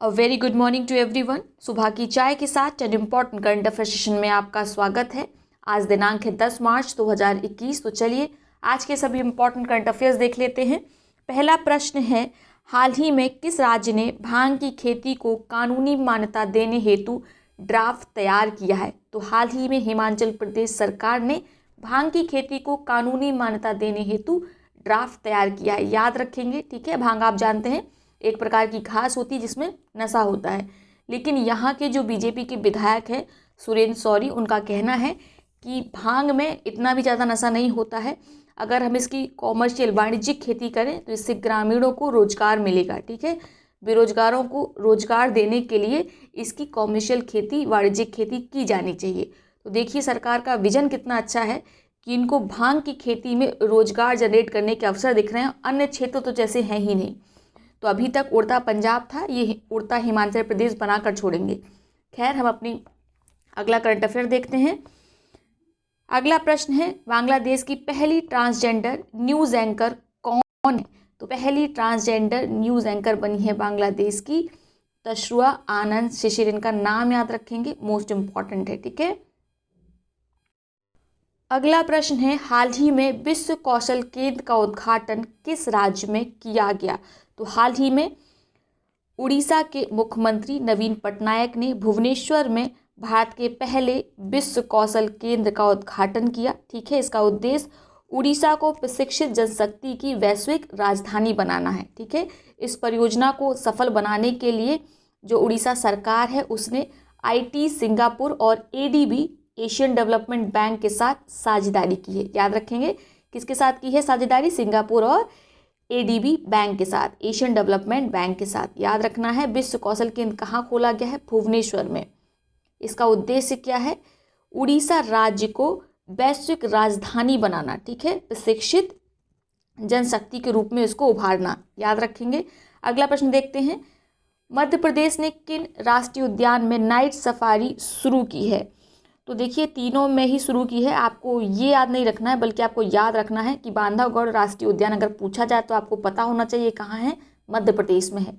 A very good morning to everyone. सुबह की चाय के साथ an important current affair session में आपका स्वागत है। आज दिनांक है 10 मार्च 2021। तो चलिए आज के सभी इम्पॉर्टेंट करंट अफेयर्स देख लेते हैं। पहला प्रश्न है, हाल ही में किस राज्य ने भांग की खेती को कानूनी मान्यता देने हेतु ड्राफ्ट तैयार किया है? तो हाल ही में हिमाचल प्रदेश सरकार ने भांग की खेती को कानूनी मान्यता देने हेतु ड्राफ्ट तैयार किया है। याद रखेंगे, ठीक है। भांग आप जानते हैं एक प्रकार की घास होती है जिसमें नशा होता है, लेकिन यहाँ के जो बीजेपी के विधायक हैं सुरेंद्र शौरी, उनका कहना है कि भांग में इतना भी ज़्यादा नशा नहीं होता है। अगर हम इसकी कॉमर्शियल वाणिज्यिक खेती करें तो इससे ग्रामीणों को रोजगार मिलेगा, ठीक है। बेरोजगारों को रोजगार देने के लिए इसकी कॉमर्शियल खेती, वाणिज्यिक खेती की जानी चाहिए। तो देखिए सरकार का विजन कितना अच्छा है कि इनको भांग की खेती में रोजगार जनरेट करने के अवसर दिख रहे हैं। अन्य क्षेत्र तो जैसे हैं ही नहीं। तो अभी तक उड़ता पंजाब था, ये उड़ता हिमाचल प्रदेश बनाकर छोड़ेंगे। खैर, हम अपनी अगला करंट अफेयर देखते हैं। अगला प्रश्न है, बांग्लादेश की पहली ट्रांसजेंडर न्यूज़ एंकर कौन है? तो पहली ट्रांसजेंडर न्यूज़ एंकर बनी है बांग्लादेश की तशरुआ आनंद शिशिर। इनका नाम याद रखेंगे, मोस्ट इंपॉर्टेंट है, ठीक है। अगला प्रश्न है, हाल ही में विश्व कौशल केंद्र का उद्घाटन किस राज्य में किया गया? तो हाल ही में उड़ीसा के मुख्यमंत्री नवीन पटनायक ने भुवनेश्वर में भारत के पहले विश्व कौशल केंद्र का उद्घाटन किया, ठीक है। इसका उद्देश्य उड़ीसा को प्रशिक्षित जनशक्ति की वैश्विक राजधानी बनाना है, ठीक है। इस परियोजना को सफल बनाने के लिए जो उड़ीसा सरकार है उसने आईटी सिंगापुर और एडीबी एशियन डेवलपमेंट बैंक के साथ साझेदारी की है। याद रखेंगे किसके साथ की है साझेदारी? सिंगापुर और एडीबी बैंक के साथ, एशियन डेवलपमेंट बैंक के साथ। याद रखना है। विश्व कौशल केंद्र कहाँ खोला गया है? भुवनेश्वर में। इसका उद्देश्य क्या है? उड़ीसा राज्य को वैश्विक राजधानी बनाना, ठीक है। प्रशिक्षित जनशक्ति के रूप में इसको उभारना। याद रखेंगे। अगला प्रश्न देखते हैं, मध्य प्रदेश ने किन राष्ट्रीय उद्यान में नाइट सफारी शुरू की है? तो देखिए तीनों में ही शुरू की है। आपको ये याद नहीं रखना है, बल्कि आपको याद रखना है कि बांधवगढ़ राष्ट्रीय उद्यान अगर पूछा जाए तो आपको पता होना चाहिए कहाँ है, मध्य प्रदेश में है।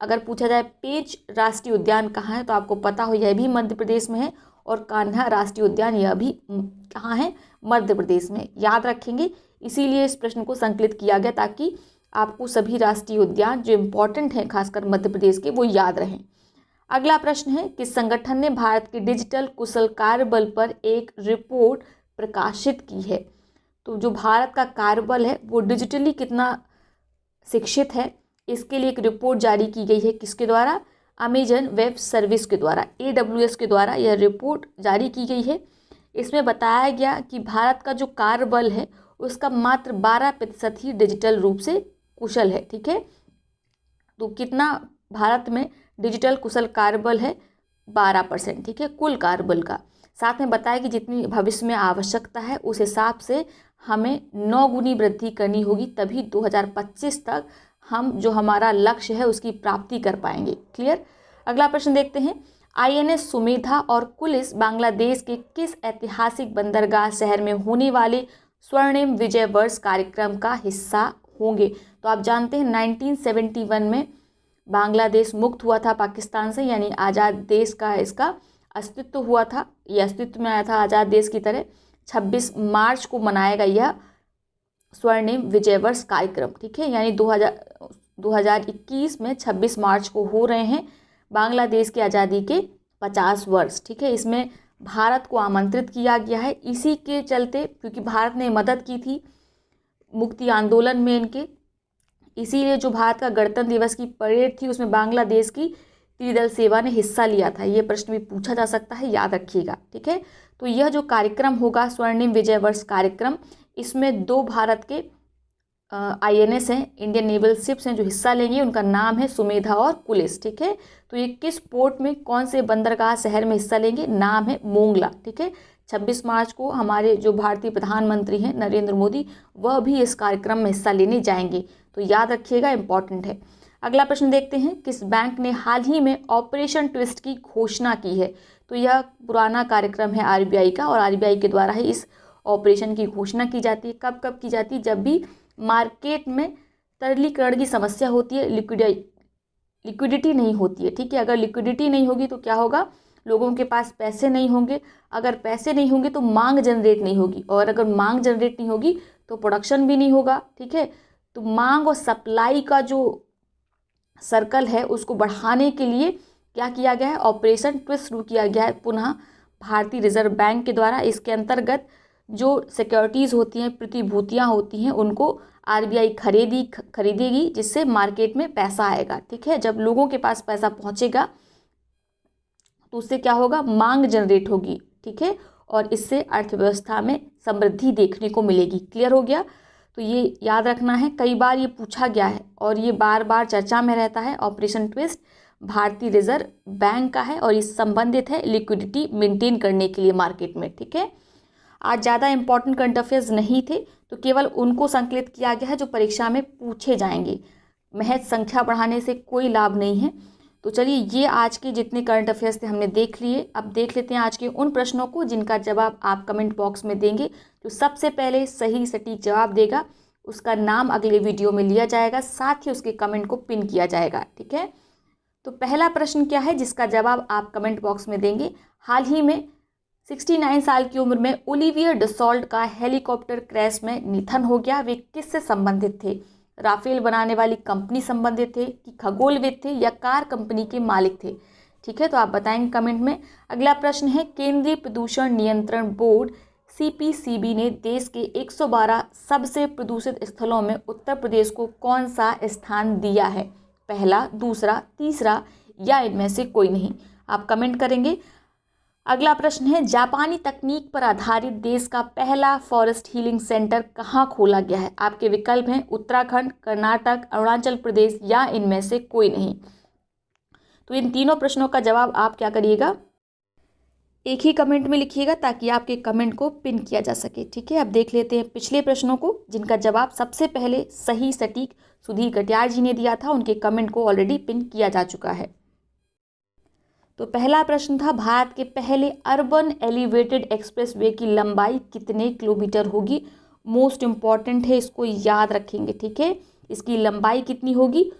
अगर पूछा जाए पेंच राष्ट्रीय उद्यान कहाँ है तो आपको पता हो यह भी मध्य प्रदेश में है। और कान्हा राष्ट्रीय उद्यान यह भी कहाँ है? मध्य प्रदेश में। याद रखेंगे, इसीलिए इस प्रश्न को संकलित किया गया ताकि आपको सभी राष्ट्रीय उद्यान जो इम्पोर्टेंट हैं खासकर मध्य प्रदेश के वो याद रहें। अगला प्रश्न है, किस संगठन ने भारत के डिजिटल कुशल कार्यबल पर एक रिपोर्ट प्रकाशित की है? तो जो भारत का कार्यबल है वो डिजिटली कितना शिक्षित है, इसके लिए एक रिपोर्ट जारी की गई है। किसके द्वारा? अमेजन वेब सर्विस के द्वारा, AWS के द्वारा यह रिपोर्ट जारी की गई है। इसमें बताया गया कि भारत का जो कार्यबल है उसका मात्र 12% ही डिजिटल रूप से कुशल है, ठीक है। तो कितना भारत में डिजिटल कुशल कार्यबल है? 12%, ठीक है, कुल कार्यबल का। साथ में बताया कि जितनी भविष्य में आवश्यकता है उस हिसाब से हमें 9 गुनी वृद्धि करनी होगी, तभी 2025 तक हम जो हमारा लक्ष्य है उसकी प्राप्ति कर पाएंगे। क्लियर। अगला प्रश्न देखते हैं, INS सुमेधा और कुलिस बांग्लादेश के किस ऐतिहासिक बंदरगाह शहर में होने वाले स्वर्णिम विजय वर्ष कार्यक्रम का हिस्सा होंगे? तो आप जानते हैं 1971 में बांग्लादेश मुक्त हुआ था पाकिस्तान से, यानी आज़ाद देश का इसका अस्तित्व हुआ था। ये अस्तित्व में आया था आज़ाद देश की तरह। 26 मार्च को मनाएगा यह स्वर्णिम विजय वर्ष कार्यक्रम, ठीक है। यानी 2021 में 26 मार्च को हो रहे हैं बांग्लादेश की आज़ादी के 50 वर्ष, ठीक है। इसमें भारत को आमंत्रित किया गया है इसी के चलते, क्योंकि भारत ने मदद की थी मुक्ति आंदोलन में इनके। इसीलिए जो भारत का गणतंत्र दिवस की परेड थी उसमें बांग्लादेश की त्रिदल सेवा ने हिस्सा लिया था। ये प्रश्न भी पूछा जा सकता है, याद रखिएगा, ठीक है। तो यह जो कार्यक्रम होगा स्वर्णिम विजय वर्ष कार्यक्रम, इसमें 2 भारत के INS हैं, इंडियन नेवल शिप्स हैं जो हिस्सा लेंगे। उनका नाम है सुमेधा और कुलिस, ठीक है। तो ये किस पोर्ट में, कौन से बंदरगाह शहर में हिस्सा लेंगे? नाम है मोंगला, ठीक है। 26 मार्च को हमारे जो भारतीय प्रधानमंत्री हैं नरेंद्र मोदी, वह भी इस कार्यक्रम में हिस्सा लेने जाएंगे। तो याद रखिएगा, इंपॉर्टेंट है। अगला प्रश्न देखते हैं, किस बैंक ने हाल ही में ऑपरेशन ट्विस्ट की घोषणा की है? तो यह पुराना कार्यक्रम है RBI का, और RBI के द्वारा ही इस ऑपरेशन की घोषणा की जाती है। कब कब की जाती है? जब भी मार्केट में तरलीकरण की समस्या होती है, लिक्विडिटी नहीं होती है, ठीक है। अगर लिक्विडिटी नहीं होगी तो क्या होगा, लोगों के पास पैसे नहीं होंगे, अगर पैसे नहीं होंगे तो मांग जनरेट नहीं होगी, और अगर मांग जनरेट नहीं होगी तो प्रोडक्शन भी नहीं होगा, ठीक है। तो मांग और सप्लाई का जो सर्कल है उसको बढ़ाने के लिए क्या किया गया है, ऑपरेशन ट्विस्ट शुरू किया गया है पुनः भारतीय रिजर्व बैंक के द्वारा। इसके अंतर्गत जो सिक्योरिटीज़ होती हैं, प्रतिभूतियाँ होती हैं, उनको आरबीआई खरीदेगी, जिससे मार्केट में पैसा आएगा, ठीक है। जब लोगों के पास पैसा पहुंचेगा तो उससे क्या होगा, मांग जनरेट होगी, ठीक है, और इससे अर्थव्यवस्था में समृद्धि देखने को मिलेगी। क्लियर हो गया। तो ये याद रखना है, कई बार ये पूछा गया है और ये बार बार चर्चा में रहता है। ऑपरेशन ट्विस्ट भारतीय रिजर्व बैंक का है और ये संबंधित है लिक्विडिटी मेंटेन करने के लिए मार्केट में, ठीक है। आज ज़्यादा इंपॉर्टेंट करंट अफेयर्स नहीं थे, तो केवल उनको संकलित किया गया है जो परीक्षा में पूछे जाएंगे। महज संख्या बढ़ाने से कोई लाभ नहीं है। तो चलिए, ये आज के जितने करंट अफेयर्स थे हमने देख लिए। अब देख लेते हैं आज के उन प्रश्नों को जिनका जवाब आप कमेंट बॉक्स में देंगे। जो सबसे पहले सही सटीक जवाब देगा उसका नाम अगले वीडियो में लिया जाएगा, साथ ही उसके कमेंट को पिन किया जाएगा, ठीक है। तो पहला प्रश्न क्या है जिसका जवाब आप कमेंट बॉक्स में देंगे। हाल ही में 69 साल की उम्र में ओलिवियर डसॉल्ट का हेलीकॉप्टर क्रैश में निधन हो गया। वे किससे संबंधित थे? राफेल बनाने वाली कंपनी संबंधित थे कि खगोलविद थे या कार कंपनी के मालिक थे? ठीक है, तो आप बताएंगे कमेंट में। अगला प्रश्न है, केंद्रीय प्रदूषण नियंत्रण बोर्ड CPCB ने देश के 112 सबसे प्रदूषित स्थलों में उत्तर प्रदेश को कौन सा स्थान दिया है? पहला, दूसरा, तीसरा या इनमें से कोई नहीं? आप कमेंट करेंगे। अगला प्रश्न है, जापानी तकनीक पर आधारित देश का पहला फॉरेस्ट हीलिंग सेंटर कहाँ खोला गया है? आपके विकल्प हैं उत्तराखंड, कर्नाटक, अरुणाचल प्रदेश या इनमें से कोई नहीं। तो इन तीनों प्रश्नों का जवाब आप क्या करिएगा, एक ही कमेंट में लिखिएगा ताकि आपके कमेंट को पिन किया जा सके, ठीक है। अब देख लेते हैं पिछले प्रश्नों को जिनका जवाब सबसे पहले सही सटीक सुधीर कटियार जी ने दिया था। उनके कमेंट को ऑलरेडी पिन किया जा चुका है। तो पहला प्रश्न था, भारत के पहले अर्बन एलिवेटेड एक्सप्रेसवे की लंबाई कितने किलोमीटर होगी? मोस्ट इम्पॉर्टेंट है, इसको याद रखेंगे, ठीक है। इसकी लंबाई कितनी होगी?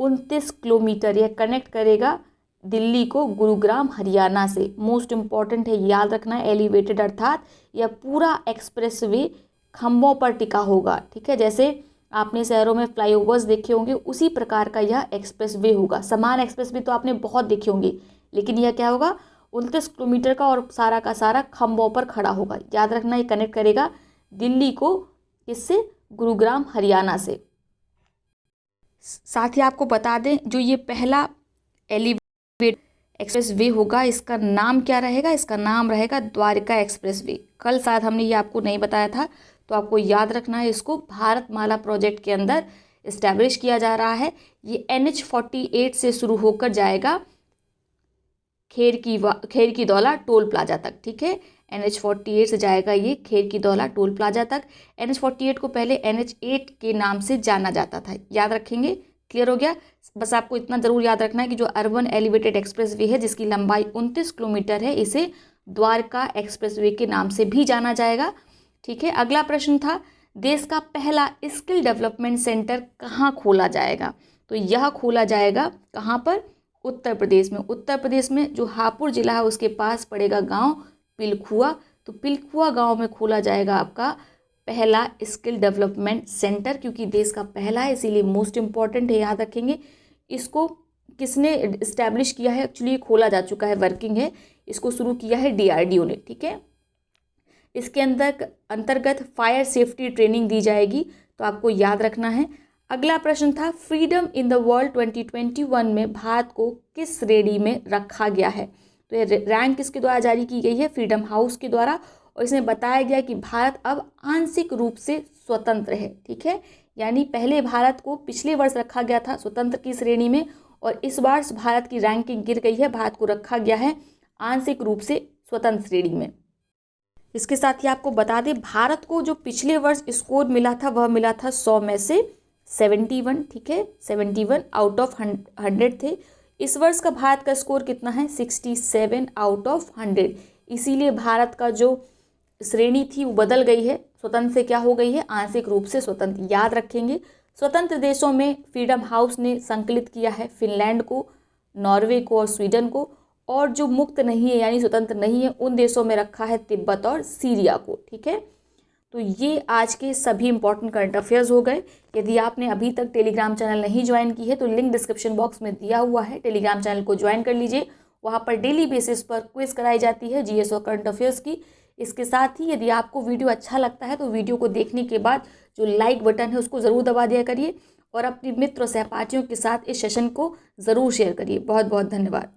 29 किलोमीटर। यह कनेक्ट करेगा दिल्ली को गुरुग्राम हरियाणा से। मोस्ट इम्पॉर्टेंट है, याद रखना है। एलिवेटेड अर्थात यह पूरा एक्सप्रेसवे खंभों पर टिका होगा, ठीक है। जैसे आपने शहरों में फ्लाईओवर्स देखे होंगे, उसी प्रकार का यह एक्सप्रेसवे होगा। समान एक्सप्रेसवे तो आपने बहुत देखे होंगे, लेकिन यह क्या होगा, 29 किलोमीटर का और सारा का सारा खंभों पर खड़ा होगा। याद रखना, ये कनेक्ट करेगा दिल्ली को किससे? गुरुग्राम हरियाणा से। साथ ही आपको बता दें, जो ये पहला एलिवेटेड एक्सप्रेसवे होगा, इसका नाम क्या रहेगा? इसका नाम रहेगा द्वारका एक्सप्रेसवे। कल शायद हमने ये आपको नहीं बताया था, तो आपको याद रखना है। इसको भारतमाला प्रोजेक्ट के अंदर इस्टेब्लिश किया जा रहा है। ये NH48 से शुरू होकर जाएगा खेर की दौला टोल प्लाजा तक, ठीक है। NH48 से जाएगा ये खेर की दौला टोल प्लाजा तक। NH48 को पहले NH8 के नाम से जाना जाता था, याद रखेंगे। क्लियर हो गया। बस आपको इतना जरूर याद रखना है कि जो अर्बन एलिवेटेड एक्सप्रेसवे है जिसकी लंबाई 29 किलोमीटर है, इसे द्वारका एक्सप्रेसवे के नाम से भी जाना जाएगा, ठीक है। अगला प्रश्न था, देश का पहला स्किल डेवलपमेंट सेंटर कहाँ खोला जाएगा? तो यह खोला जाएगा कहाँ पर? उत्तर प्रदेश में। उत्तर प्रदेश में जो हापुड़ जिला है उसके पास पड़ेगा गांव पिलखुआ। तो पिलखुआ गांव में खोला जाएगा आपका पहला स्किल डेवलपमेंट सेंटर, क्योंकि देश का पहला है इसीलिए मोस्ट इम्पॉर्टेंट है, याद रखेंगे। इसको किसने इस्टेब्लिश किया है? एक्चुअली खोला जा चुका है, वर्किंग है। इसको शुरू किया है DRDO ने, ठीक है। इसके अंतर्गत फायर सेफ्टी ट्रेनिंग दी जाएगी, तो आपको याद रखना है। अगला प्रश्न था, फ्रीडम इन द वर्ल्ड 2021 में भारत को किस श्रेणी में रखा गया है? तो ये रैंक किसके द्वारा जारी की गई है? फ्रीडम हाउस के द्वारा। और इसमें बताया गया कि भारत अब आंशिक रूप से स्वतंत्र है, ठीक है। यानी पहले भारत को पिछले वर्ष रखा गया था स्वतंत्र की श्रेणी में, और इस वर्ष भारत की रैंकिंग गिर गई है, भारत को रखा गया है आंशिक रूप से स्वतंत्र श्रेणी में। इसके साथ ही आपको बता दें, भारत को जो पिछले वर्ष स्कोर मिला था वह मिला था 100 में से 71, ठीक है। 71 आउट ऑफ 100 थे। इस वर्ष का भारत का स्कोर कितना है? 67 आउट ऑफ 100। इसीलिए भारत का जो श्रेणी थी वो बदल गई है, स्वतंत्र से क्या हो गई है? आंशिक रूप से स्वतंत्र। याद रखेंगे, स्वतंत्र देशों में फ्रीडम हाउस ने संकलित किया है फिनलैंड को, नॉर्वे को और स्वीडन को, और जो मुक्त नहीं है यानी स्वतंत्र नहीं है उन देशों में रखा है तिब्बत और सीरिया को। ठीक है, तो ये आज के सभी इंपॉर्टेंट करंट अफेयर्स हो गए। यदि आपने अभी तक टेलीग्राम चैनल नहीं ज्वाइन की है तो लिंक डिस्क्रिप्शन बॉक्स में दिया हुआ है, टेलीग्राम चैनल को ज्वाइन कर लीजिए। वहाँ पर डेली बेसिस पर क्विज कराई जाती है जीएस और करंट अफेयर्स की। इसके साथ ही यदि आपको वीडियो अच्छा लगता है तो वीडियो को देखने के बाद जो लाइक बटन है उसको ज़रूर दबा दिया करिए और अपने मित्रों सहपाठियों के साथ इस सेशन को ज़रूर शेयर करिए। बहुत बहुत धन्यवाद।